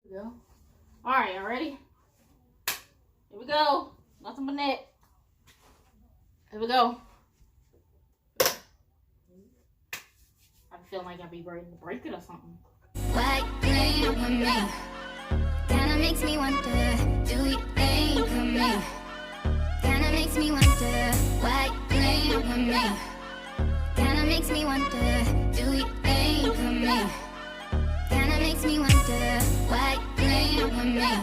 Here we go. Alright, y'all ready? Here we go. Nothing but net. Here we go. I feel like I'd be ready to break it or something. Why you with me? Kinda makes me wonder, do you think of me? Kinda makes me wonder, why you with me? Kinda makes me wonder, do you think of me? Kinda makes me wonder, why you with me?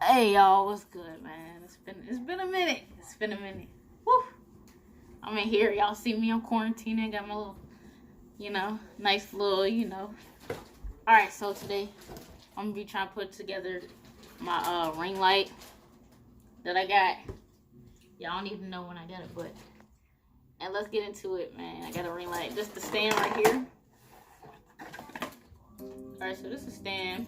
Hey y'all, what's good, man? It's been a minute. It's been a minute. Woo! I'm in here. Y'all see me on quarantine. Got my little, nice little, Alright, so today I'm gonna be trying to put together my ring light that I got. Y'all don't even know when I got it, but and let's get into it, man. I got a ring light. This is the stand right here. Alright, so this is the stand.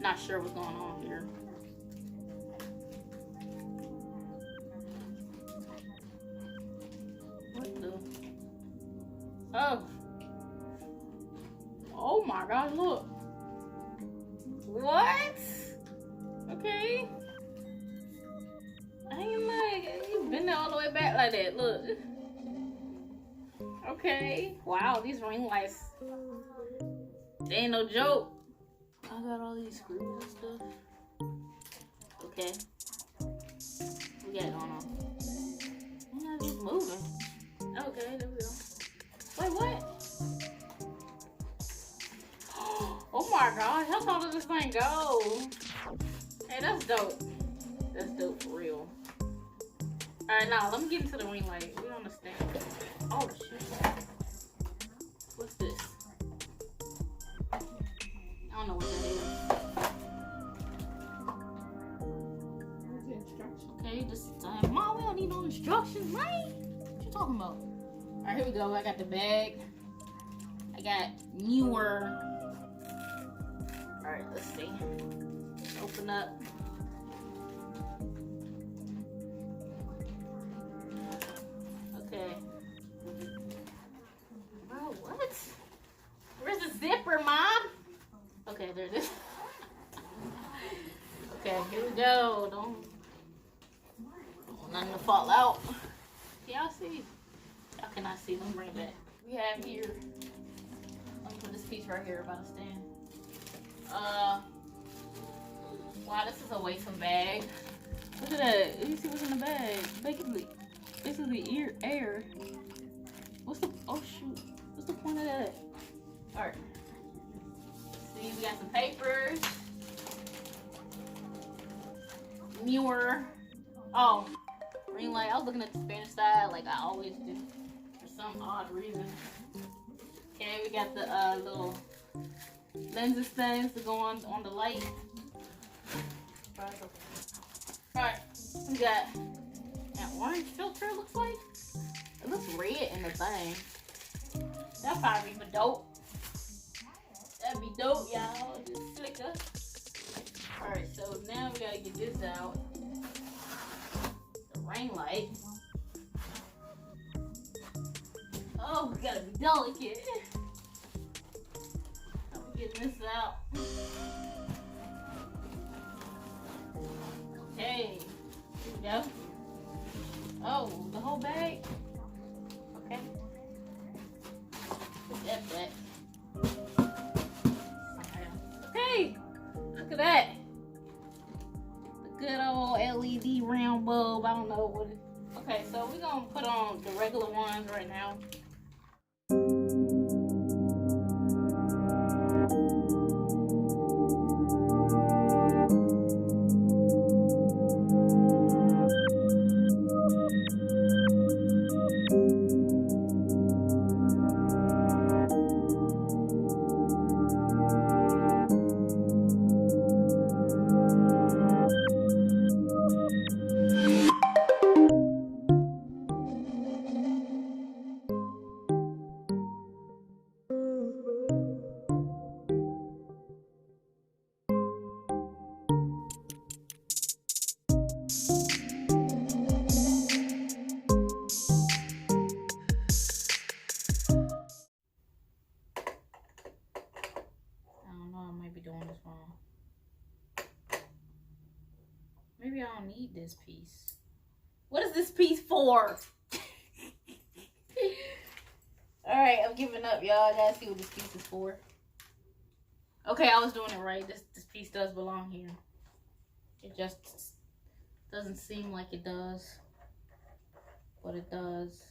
Not sure what's going on here. What the? Oh my gosh, look. What? Okay. I ain't like, you been there all the way back like that, look. Okay. Wow, these ring lights, they ain't no joke. I got all these screws and stuff. Okay. What we got going on? I'm not just moving. Okay, there we go. Wait, what? Oh my gosh, how tall does this thing go? Hey, that's dope. That's dope for real. Alright, now let me get into the ring light. We on the stand. Oh shit. What's this? I don't know what that is. Okay, this time. Mom, we don't need no instructions, right? What you talking about? Alright, here we go. I got the bag. I got NEEWER. Alright, let's see. Open up. Okay. Oh, what? Where's the zipper, Mom? Okay, there it is. Okay, here we go. Don't want nothing to fall out. Y'all see? Y'all cannot see. Let me bring it back. We have here. Let me put this piece right here about to stand. Wow, this is a wafer bag. Look at that. Let me see what's in the bag. Basically air. What's the, oh shoot. What's the point of that? Alright. See, we got some papers. NEEWER. Oh, ring light. I was looking at the Spanish side like I always do for some odd reason. Okay, we got the little lenses things to go on the light. Alright, we got an orange filter, it looks like. It looks red in the thing. That'd probably be dope. That'd be dope, y'all. Just flicker. Alright, so now we gotta get this out. The ring light. Oh, we gotta be delicate. I'm getting this out. Okay. Here we go. Oh, the whole bag? Okay. Put that back. Okay. Look at that. The good old LED round bulb. I don't know what it is. Okay, so we're gonna put on the regular ones right now. maybe I don't need this piece. What is this piece for? Alright, I'm giving up, y'all. I gotta see what this piece is for. Okay, I was doing it right. This piece does belong here. It just doesn't seem like it does. But it does.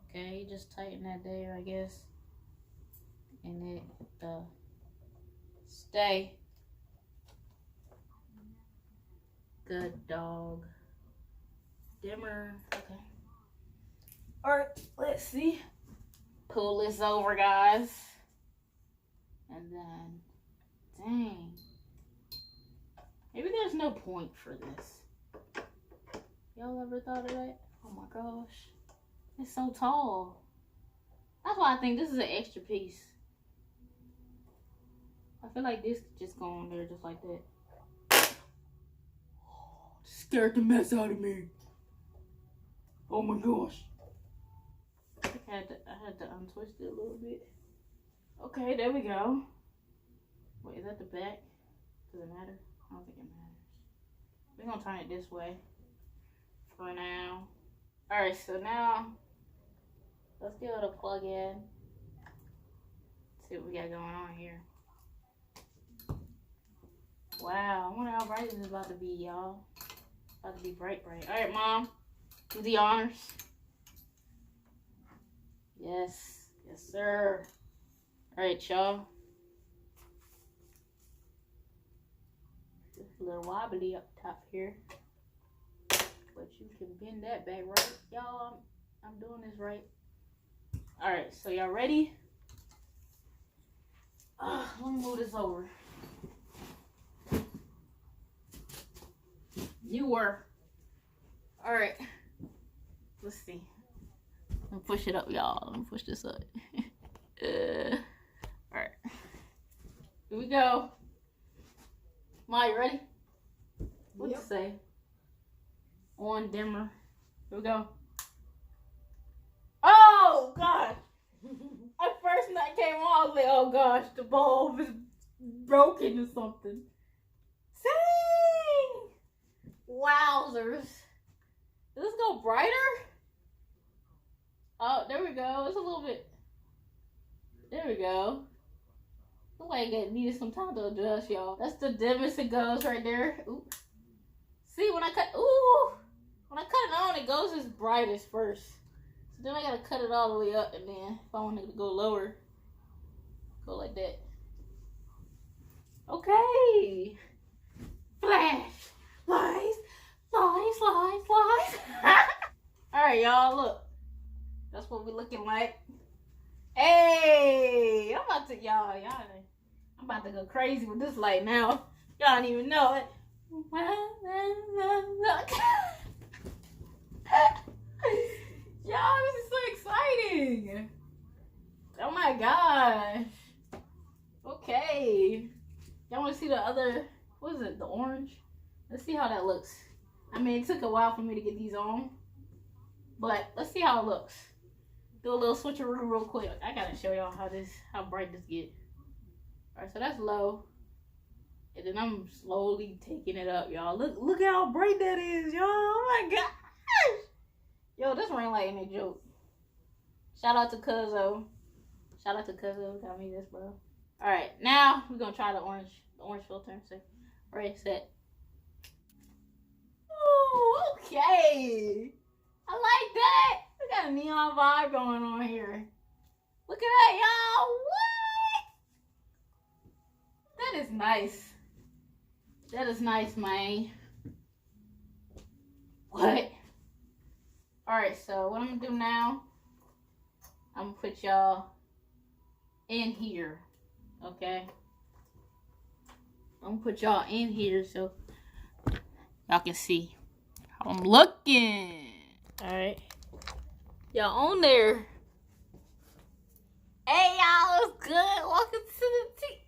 Okay, just tighten that there, I guess. And it stay. Good dog. Dimmer. Okay. Alright, let's see. Pull this over, guys. And then, dang. Maybe there's no point for this. Y'all ever thought of that? Oh my gosh. It's so tall. That's why I think this is an extra piece. I feel like this could just go on there just like that. Scared the mess out of me. Oh my gosh. I had to untwist it a little bit. Okay, there we go. Wait, is that the back? Does it matter? I don't think it matters. We're gonna turn it this way for now. Alright, so now let's give it a plug in. See what we got going on here. Wow, I wonder how bright this is about to be, y'all. About to be bright. Alright, Mom. Do the honors. Yes. Yes, sir. Alright, y'all. Just a little wobbly up top here. But you can bend that back right. Y'all, I'm doing this right. Alright, so y'all ready? Let me move this over. NEEWER. Alright. Let's see. Let me push it up, y'all. Let me push this up. Alright. Here we go. Ma, you ready? What you say? On dimmer. Here we go. Oh, gosh. At first when that came on, I was like, oh, gosh, the bulb is broken or something. Sing! Wowzers. Does this go brighter? Oh, there we go. It's a little bit. There we go. Look like it needed some time to adjust, y'all. That's the dimmest it goes right there. Ooh. See, when I cut, when I cut it on, it goes its brightest first. So then I gotta cut it all the way up, and then if I want it to go lower, go like that. Okay. Flash. Lights. Alright, y'all, look. That's what we looking like. Hey, I'm about to go crazy with this light now. Y'all don't even know it. Y'all, this is so exciting. Oh my gosh. Okay. Y'all want to see the other, what is it, the orange? Let's see how that looks. I mean, it took a while for me to get these on, but let's see how it looks. Do a little switcheroo real quick. I gotta show y'all how bright this get. Alright, so that's low. And then I'm slowly taking it up, y'all. Look how bright that is, y'all. Oh my gosh. Yo, this ring light ain't a joke. Shout out to Cuzzo. Got me this, bro. Alright, now we're gonna try the orange filter. Alright, set. Ooh, okay. I like that. We got a neon vibe going on here. Look at that, y'all. What? That is nice. That is nice, man. What? Alright, so what I'm going to do now, I'm going to put y'all in here. Okay? I'm going to put y'all in here so y'all can see how I'm looking. Alright. Y'all on there. Hey, y'all, what's good? Welcome to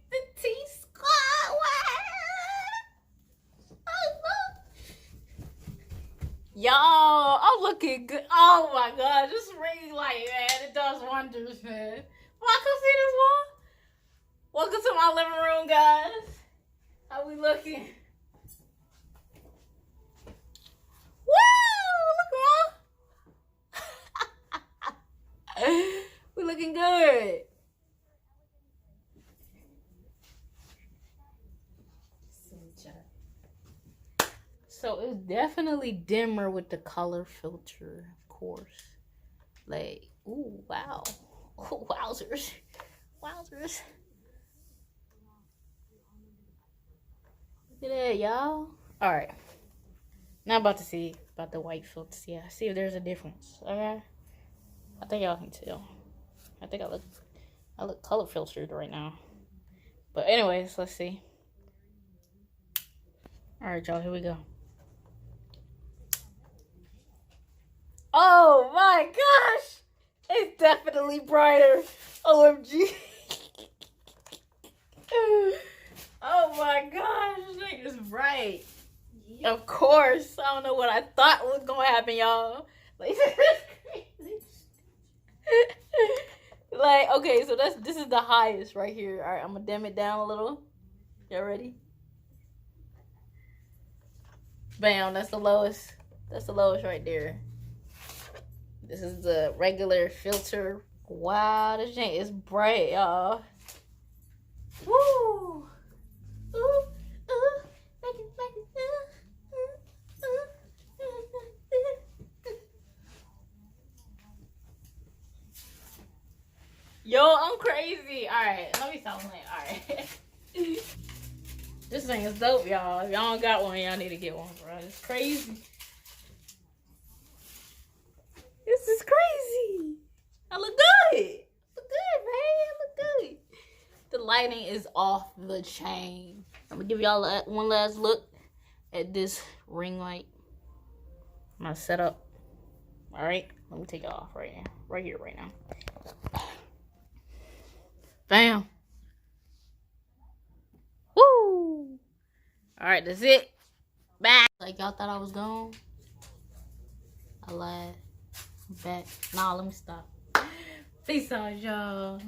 the T Squad. Y'all, I'm looking good. Oh my god, this ring light, man, it does wonders, man. Welcome see this one. Welcome to my living room, guys. How we looking? looking good. So it's definitely dimmer with the color filter, of course. Like, ooh, wow. Oh, wowzers. Wowzers. Look at that, y'all. Alright. Now I'm about to see about the white filters. Yeah, see if there's a difference. Okay. I think y'all can tell. I think I look color filtered right now. But anyways, let's see. Alright, y'all, here we go. Oh my gosh! It's definitely brighter. OMG. Oh my gosh, this thing is bright. Of course. I don't know what I thought was gonna happen, y'all. Like, like, okay, so this is the highest right here. Alright, I'm gonna dim it down a little. Y'all ready? Bam, that's the lowest. That's the lowest right there. This is the regular filter. Wow, this thing is bright, y'all. Woo! Ooh, ooh, yo, I'm crazy. Alright, let me stop playing. Alright. This thing is dope, y'all. If y'all don't got one, y'all need to get one, bro. It's crazy. This is crazy. I look good. Look good, man. I look good. The lighting is off the chain. I'm gonna give y'all one last look at this ring light. I'm gonna set up. All right, let me take it off right now. Right here, right now. Bam. Woo. All right, that's it. Bye. Like y'all thought I was gone. I lied. I'm back. Nah, let me stop. Peace out, y'all.